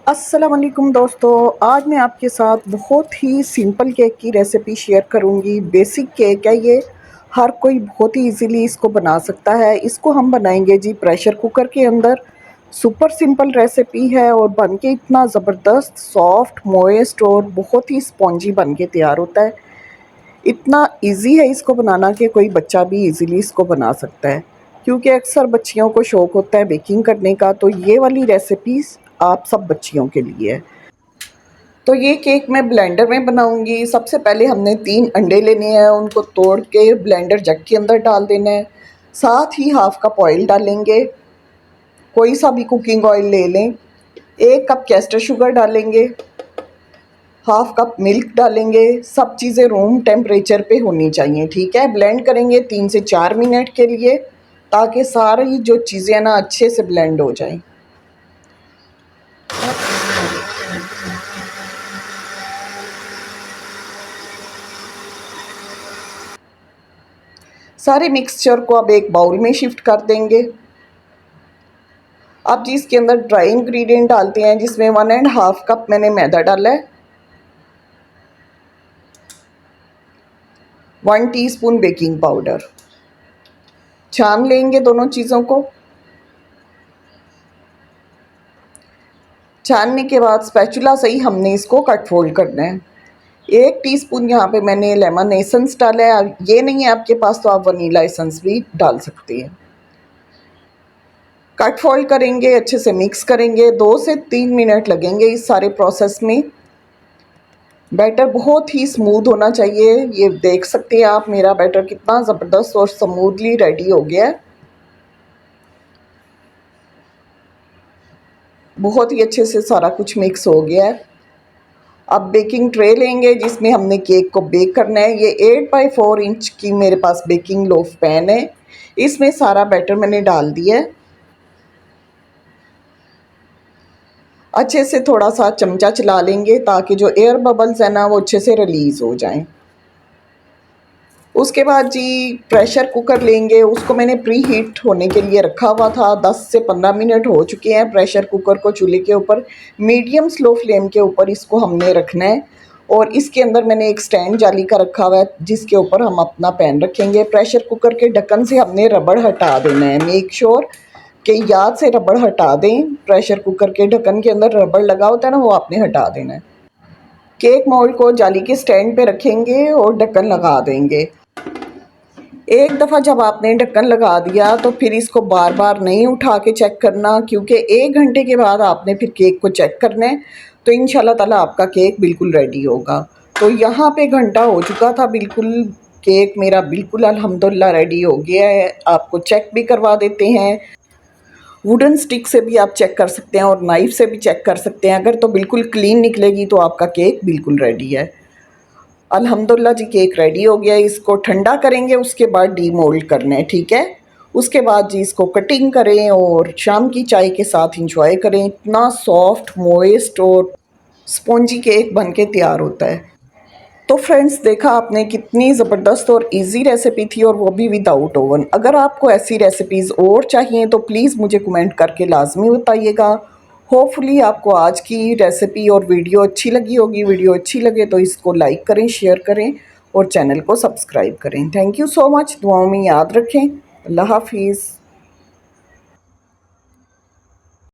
अस्सलाम वालेकुम दोस्तों, आज मैं आपके साथ बहुत ही सिंपल केक की रेसिपी शेयर करूंगी। बेसिक केक है ये, हर कोई बहुत ही इजीली इसको बना सकता है। इसको हम बनाएंगे जी प्रेशर कुकर के अंदर। सुपर सिंपल रेसिपी है और बन के इतना ज़बरदस्त सॉफ्ट मोइस्ट और बहुत ही स्पॉन्जी बन के तैयार होता है। इतना इजी है इसको बनाना कि कोई बच्चा भी इजीली इसको बना सकता है, क्योंकि अक्सर बच्चियों को शौक़ होता है बेकिंग करने का। तो ये वाली रेसिपीज़ आप सब बच्चियों के लिए है। तो ये केक मैं ब्लेंडर में बनाऊंगी। सबसे पहले हमने 3 अंडे लेने हैं, उनको तोड़ के ब्लेंडर जग के अंदर डाल देना है। साथ ही हाफ कप ऑयल डालेंगे, कोई सा भी कुकिंग ऑयल ले लें। 1 कप कैस्टर शुगर डालेंगे, हाफ कप मिल्क डालेंगे। सब चीज़ें रूम टेम्परेचर पे होनी चाहिए, ठीक है। ब्लेंड करेंगे 3 से 4 मिनट के लिए, ताकि सारी जो चीज़ें हैं ना अच्छे से ब्लेंड हो जाएं। सारे मिक्सचर को अब एक बाउल में शिफ्ट कर देंगे। अब जी इसके अंदर ड्राई इंग्रेडिएंट डालते हैं, जिसमें 1.5 कप मैंने मैदा डाला है, 1 टीस्पून बेकिंग पाउडर। छान लेंगे दोनों चीज़ों को। छानने के बाद स्पैचुला से ही हमने इसको कट फोल्ड करना है। 1 टीस्पून यहाँ पे मैंने लेमन एसेंस डाला है। ये नहीं है आपके पास तो आप वनीला एसेंस भी डाल सकते हैं। कट फोल्ड करेंगे, अच्छे से मिक्स करेंगे। 2 से 3 मिनट लगेंगे इस सारे प्रोसेस में। बैटर बहुत ही स्मूथ होना चाहिए। ये देख सकते हैं आप मेरा बैटर कितना ज़बरदस्त और स्मूथली रेडी हो गया है। बहुत ही अच्छे से सारा कुछ मिक्स हो गया है। अब बेकिंग ट्रे लेंगे, जिसमें हमने केक को बेक करना है। ये 8 बाई 4 इंच की मेरे पास बेकिंग लोफ पैन है। इसमें सारा बैटर मैंने डाल दिया है। अच्छे से थोड़ा सा चमचा चला लेंगे, ताकि जो एयर बबल्स है ना वो अच्छे से रिलीज़ हो जाएं। उसके बाद जी प्रेशर कुकर लेंगे, उसको मैंने प्री हीट होने के लिए रखा हुआ था। 10 से 15 मिनट हो चुके हैं। प्रेशर कुकर को चूल्हे के ऊपर मीडियम स्लो फ्लेम के ऊपर इसको हमने रखना है। और इसके अंदर मैंने एक स्टैंड जाली का रखा हुआ है, जिसके ऊपर हम अपना पैन रखेंगे। प्रेशर कुकर के ढक्कन से हमने रबड़ हटा देना है। मेक श्योर कि याद से रबड़ हटा दें। प्रेशर कुकर के ढक्कन के अंदर रबड़ लगा होता है ना, वो आपने हटा देना है। केक मोल्ड को जाली के स्टैंड पे रखेंगे और ढक्कन लगा देंगे। एक दफ़ा जब आपने ढक्कन लगा दिया तो फिर इसको बार बार नहीं उठा के चेक करना, क्योंकि 1 घंटे के बाद आपने फिर केक को चेक करना है। तो इंशाल्लाह ताला आपका केक बिल्कुल रेडी होगा। तो यहाँ पे घंटा हो चुका था बिल्कुल। केक मेरा बिल्कुल अल्हम्दुलिल्लाह रेडी हो गया है। आपको चेक भी करवा देते हैं। वुडन स्टिक से भी आप चेक कर सकते हैं और नाइफ़ से भी चेक कर सकते हैं। अगर तो बिल्कुल क्लीन निकलेगी तो आपका केक बिल्कुल रेडी है। अल्हम्दुलिल्लाह जी केक रेडी हो गया है। इसको ठंडा करेंगे, उसके बाद डीमोल्ड करना है, ठीक है। उसके बाद जी इसको कटिंग करें और शाम की चाय के साथ इंजॉय करें। इतना सॉफ्ट मोइस्ट और स्पॉन्जी केक बन के तैयार होता है। तो फ्रेंड्स, देखा आपने कितनी ज़बरदस्त और इजी रेसिपी थी, और वो भी विदाउट ओवन। अगर आपको ऐसी रेसिपीज़ और चाहिए तो प्लीज़ मुझे कमेंट करके लाजमी बताइएगा। होपफुली आपको आज की रेसिपी और वीडियो अच्छी लगी होगी। वीडियो अच्छी लगे तो इसको लाइक करें, शेयर करें और चैनल को सब्सक्राइब करें। Thank you so much. दुआओं में याद रखें। अल्लाह हाफिज़।